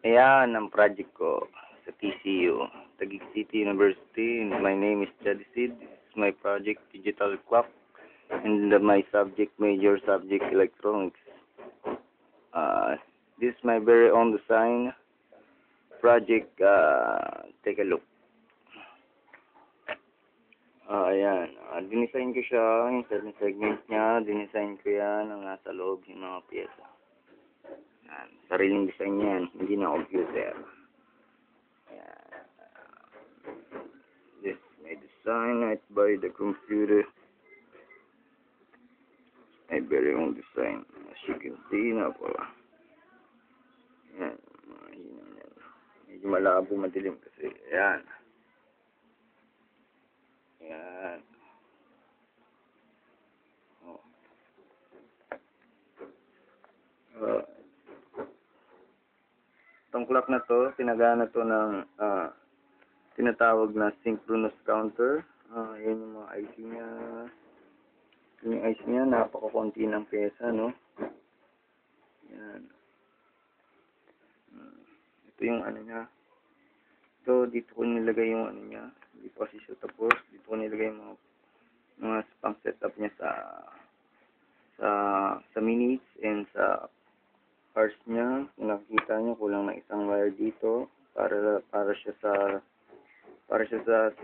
Ayan ang project ko sa TCU, Taguig City University. My name is Jadisid. This is my project, Digital Clock. And my subject, major subject, electronics. This is my very own design project. Take a look. Ayan. Dinesign ko siya, yung certain segment niya. Dinesign ko yan ang nasa loob yung mga pyesa. Ayan. Sariling design yan, hindi na computer. Ayan. This is my design, not by the computer. My very own design. As you can see na pala. Ayan. Medyo malabo, madilim kasi. Ayan. Ayan. Oh. Itong clock na to, pinagana to ng tinatawag na synchronous counter. Yan yung mga IC niya. Yung IC niya, napakakunti ng pyesa, no? Yan. Ito yung ano niya. Ito, dito ko nilagay yung ano niya. Hindi pa kasi siya tapos. Dito ko nilagay yung mga pang setup niya sa minutes and sa hours niya. Kung nakikita niyo, kulang na isang wire dito para siya sa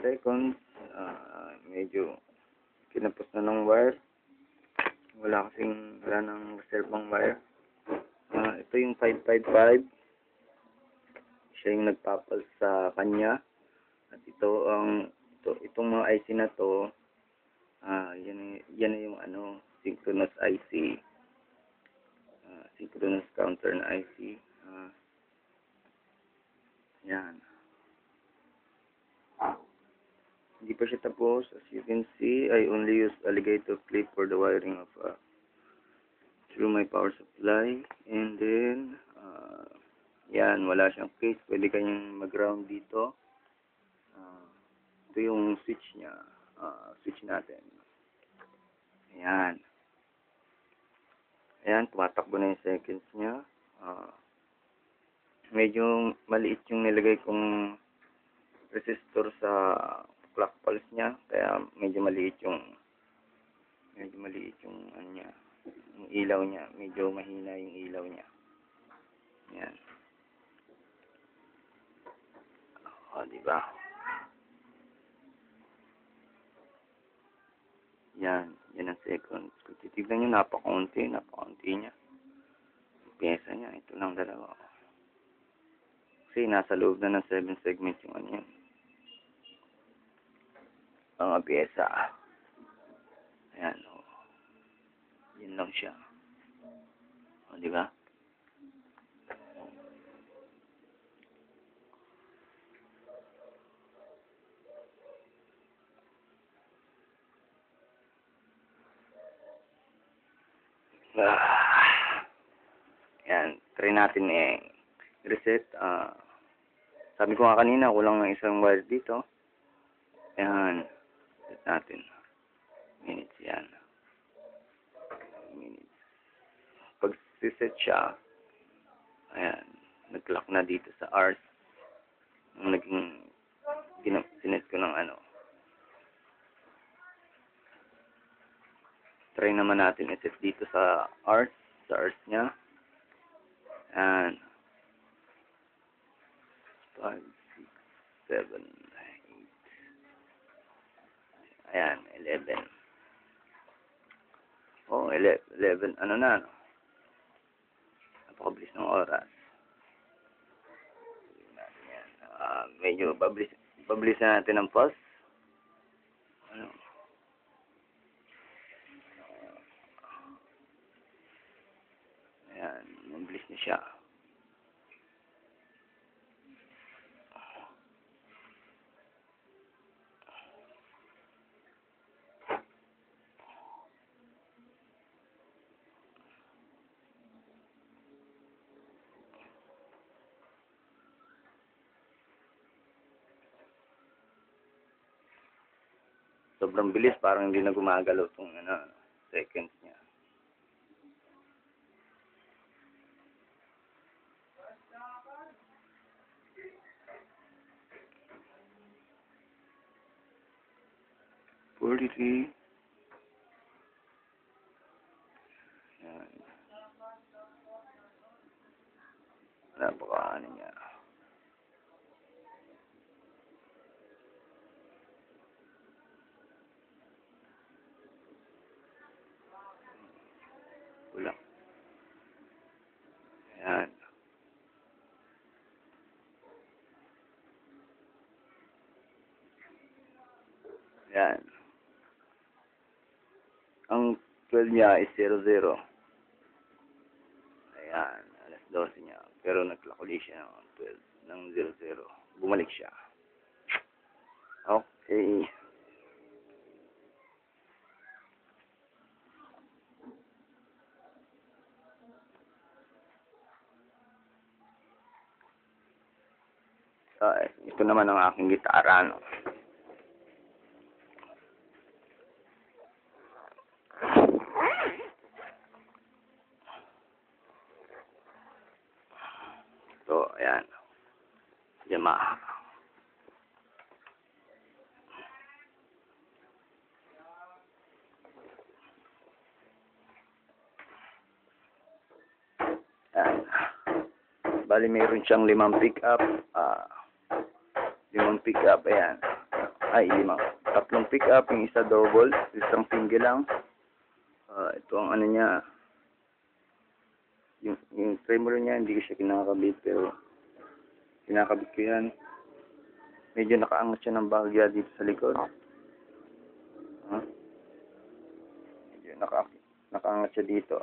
seconds. Medyo kinapos na ng wire. Wala nang reservang wire. Ito yung 555. Siya yung nagpapal sa kanya. At itong mga IC na to, yan na yung synchronous IC. Synchronous counter na IC. Yan. Hindi pa siya tapos. As you can see, I only use alligator clip for the wiring of through my power supply. And then, yan, wala siyang case. Pwede kanyang mag-ground dito. Ito yung switch niya. Switch natin. Ayan. Ayan, tumatakbo na yung seconds niya. Medyo maliit yung nilagay kong resistor sa clock pulse niya. Kaya medyo maliit yung ano niya, yung ilaw niya. Medyo mahina yung ilaw niya. Ayan. Diba? Yan ang seconds. Kung titignan nyo, napakaunti niya. Pyesa niya, ito lang dalawa. Kasi nasa loob na ng 7 segments yung ano yan. Mga pyesa. Ayan, yun lang siya. Diba? Yan, try natin reset. Sabi ko nga kanina, kulang ng isang wire dito. Yan, set natin. Minutes yan. Minutes. Pag reset siya, ayan, nag-clock na dito sa hours. Naging sinet ko ng try naman natin i-set dito sa hours niya. And 5, 6, 7, 8. Ayan, 11. Oh, 11. Ano na, no? Napakabilis ng oras. Medyo pabilis na natin ang pulse. Ayan, mabilis na siya. Sobrang bilis, parang hindi na gumagalaw itong seconds niya. 43. Yan. Napaka ano niya. Kulang. Yan. Yan. Ang 12 niya is 00. Ayan, alas 12 niya. Pero nag-calculate siya ng 12, ng 00. Bumalik siya. Okay. Ito naman ang aking gitara, no? Ito, ayan. Yamaha. Ayan. Bali, mayroon siyang 5 pick-up. 5 pick-up, ayan. Ay, 5. 3 pick-up, yung isa double, isang single lang. Ito ang ano niya. Yung tremolo niya, hindi ko siya kinakabit, pero kinakabit ko yan. Medyo nakaangat siya ng bahagya dito sa likod. Medyo nakaangat siya dito.